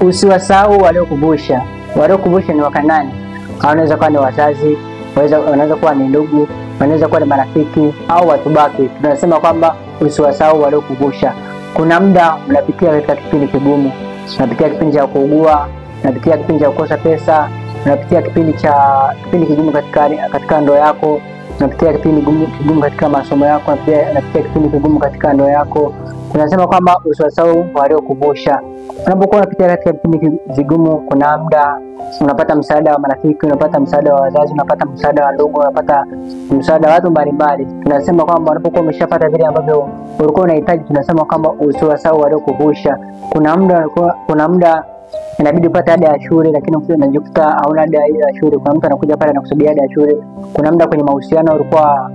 Usiwasahau waliokumbusha. Waliokumbusha ni wakanani? Wanaweza kuwa ni wazazi, wanaweza kuwa ni ndugu, wanaweza kuwa ni marafiki au watu baki. Tunasema kwamba usiwasahau waliokumbusha. Kuna muda unapitia katika kipindi kigumu, unapitia kipindi cha kuugua, unapitia kipindi cha kukosa pesa, unapitia kipindi kigumu katika ndoa yako, unapitia kipindi kigumu katika masomo yako, unapitia kipindi kigumu katika ndoa yako. Tunasema kwamba usiwasahau waliokumbusha. Unapokuwa unapitia katika kipindi kigumu, kuna muda unapata msaada wa marafiki, unapata msaada wa wazazi, unapata msaada wa ndugu, unapata msaada wa watu mbalimbali. Tunasema kwamba unapokuwa umeshapata vile ambavyo ulikuwa unahitaji, tunasema kwamba usiwasahau waliokumbusha. Kuna muda inabidi upate ada ya shule, lakini unajikuta hauna ada ya shule. Kuna mtu anakuja pale anakusaidia ada ya shule. Kuna muda kwenye mahusiano ulikuwa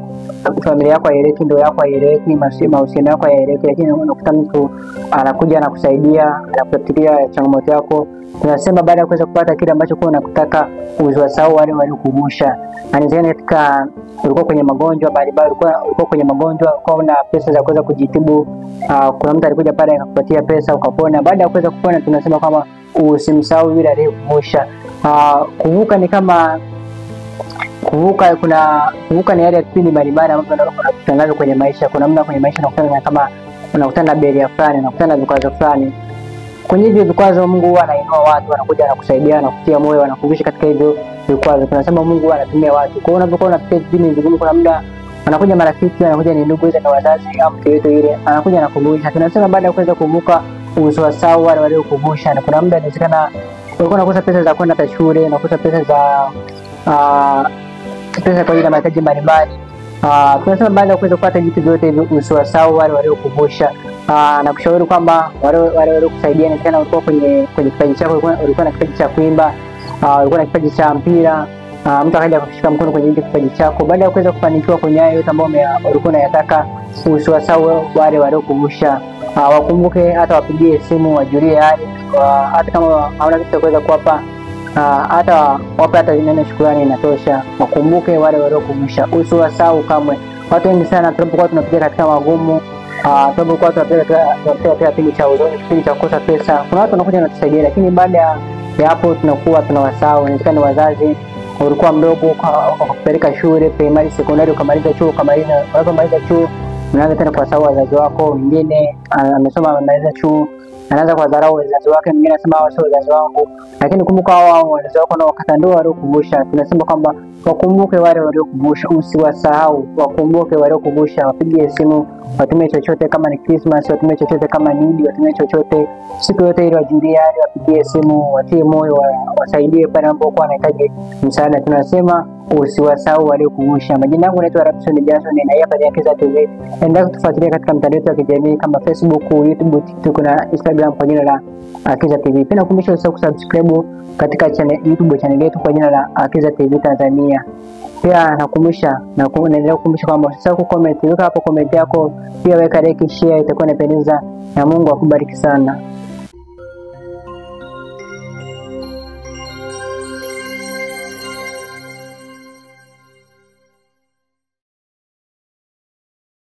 familia yako haieleweki, ndoa yako haieleweki, mahusiano yako haieleweki, lakini unakuta mtu anakuja anakusaidia, anakufuatilia changamoto yako. Tunasema baada ya kuweza kupata kile ambacho kwa unakutaka, usiwasahau wale waliokumbusha. Anizeni katika ulikuwa kwenye magonjwa mbalimbali, ulikuwa kwenye magonjwa, ulikuwa una pesa za kuweza kujitibu. Kuna mtu alikuja pale akakupatia pesa ukapona. Baada ya kuweza kupona, tunasema kama usimsahau yule aliyekumbusha. Kuvuka ni kama kuvuka ni hali ya kipindi mbalimbali ambapo unakutana kwenye maisha. Kuna muda kwenye maisha unakutana na beria fulani, unakutana na vikwazo fulani. Kwenye hivyo vikwazo Mungu huwa anainua watu, wanakuja na kusaidia na kutia moyo, wanakumbusha katika hivyo vikwazo. Tunasema Mungu anatumia watu. Kwa hiyo unapokuwa unapitia vipindi vigumu, kuna muda wanakuja marafiki, wanakuja ni ndugu na wazazi au mtu yeyote ile, anakuja na kukumbusha. Tunasema baada ya kuweza kuvuka, usiwasahau wale waliokumbusha. Na kuna muda inawezekana ulikuwa unakosa pesa za kwenda shule, unakosa pesa kwa ajili ya mahitaji mbalimbali. Tunasema baada ya kuweza kupata vitu vyote hivyo, usiwasahau wale waliokumbusha. Na kushauri kwamba wale waliokusaidia, ni tena ulikuwa kwenye kipaji chako, ulikuwa na kipaji cha kuimba, ulikuwa na kipaji cha mpira, mtu akaja kukushika mkono kwenye hicho kipaji chako. Baada ya kuweza kufanikiwa kwenye hayo yote ambayo ulikuwa unayataka, usiwasahau wale waliokumbusha. Wakumbuke, hata wapigie simu, wajulie hali, hata kama hauna kitu cha kuweza kuwapa, hata wape hata neno shukrani inatosha. Wakumbuke wale waliokumbusha, usiwasahau kamwe. Watu wengi sana tunapokuwa tunapitia katika magumu, tunapokuwa tunapitia kipindi cha huzuni, kipindi cha kukosa pesa, kuna watu wanakuja wanatusaidia, lakini baada ya hapo tunakuwa tunawasahau. Inawezekana ni wazazi, ulikuwa mdogo ukapeleka shule primary, secondary, ukamaliza chuo, unapomaliza chuo unaanza tena kuwasahau wazazi wako. Mwingine amesoma amaliza chuo, anaanza kuwadharau wazazi wake, mwingine anasema hao sio wazazi wangu. Lakini kumbuka hao wazazi wako na wakati ndio waliokumbusha. Tunasema kwamba wakumbuke wale waliokumbusha, usiwasahau. Wakumbuke waliokumbusha, wapigie simu, watumie chochote kama ni Christmas, watumie chochote kama ni Eid, watumie chochote siku yote ile, wajulie hali, wapigie simu, watie moyo, wasaidie pale ambapo wanahitaji msaada. Tunasema usiwasahau waliokumbusha. Majina yangu naitwa Rapson Jason na hapa ni Akiza TV. Endelea kutufuatilia katika mitandao ya kijamii kama Facebook, YouTube, TikTok na Instagram kwa jina la Akiza TV. Pia nakukumbusha usisahau kusubscribe katika YouTube channel yetu kwa jina la Akiza TV Tanzania. Pia nakukumbusha naendelea kukumbusha kwamba usisahau kucomment, weka hapo comment yako, pia weka like, share, itakuwa inapendeza na Mungu akubariki sana.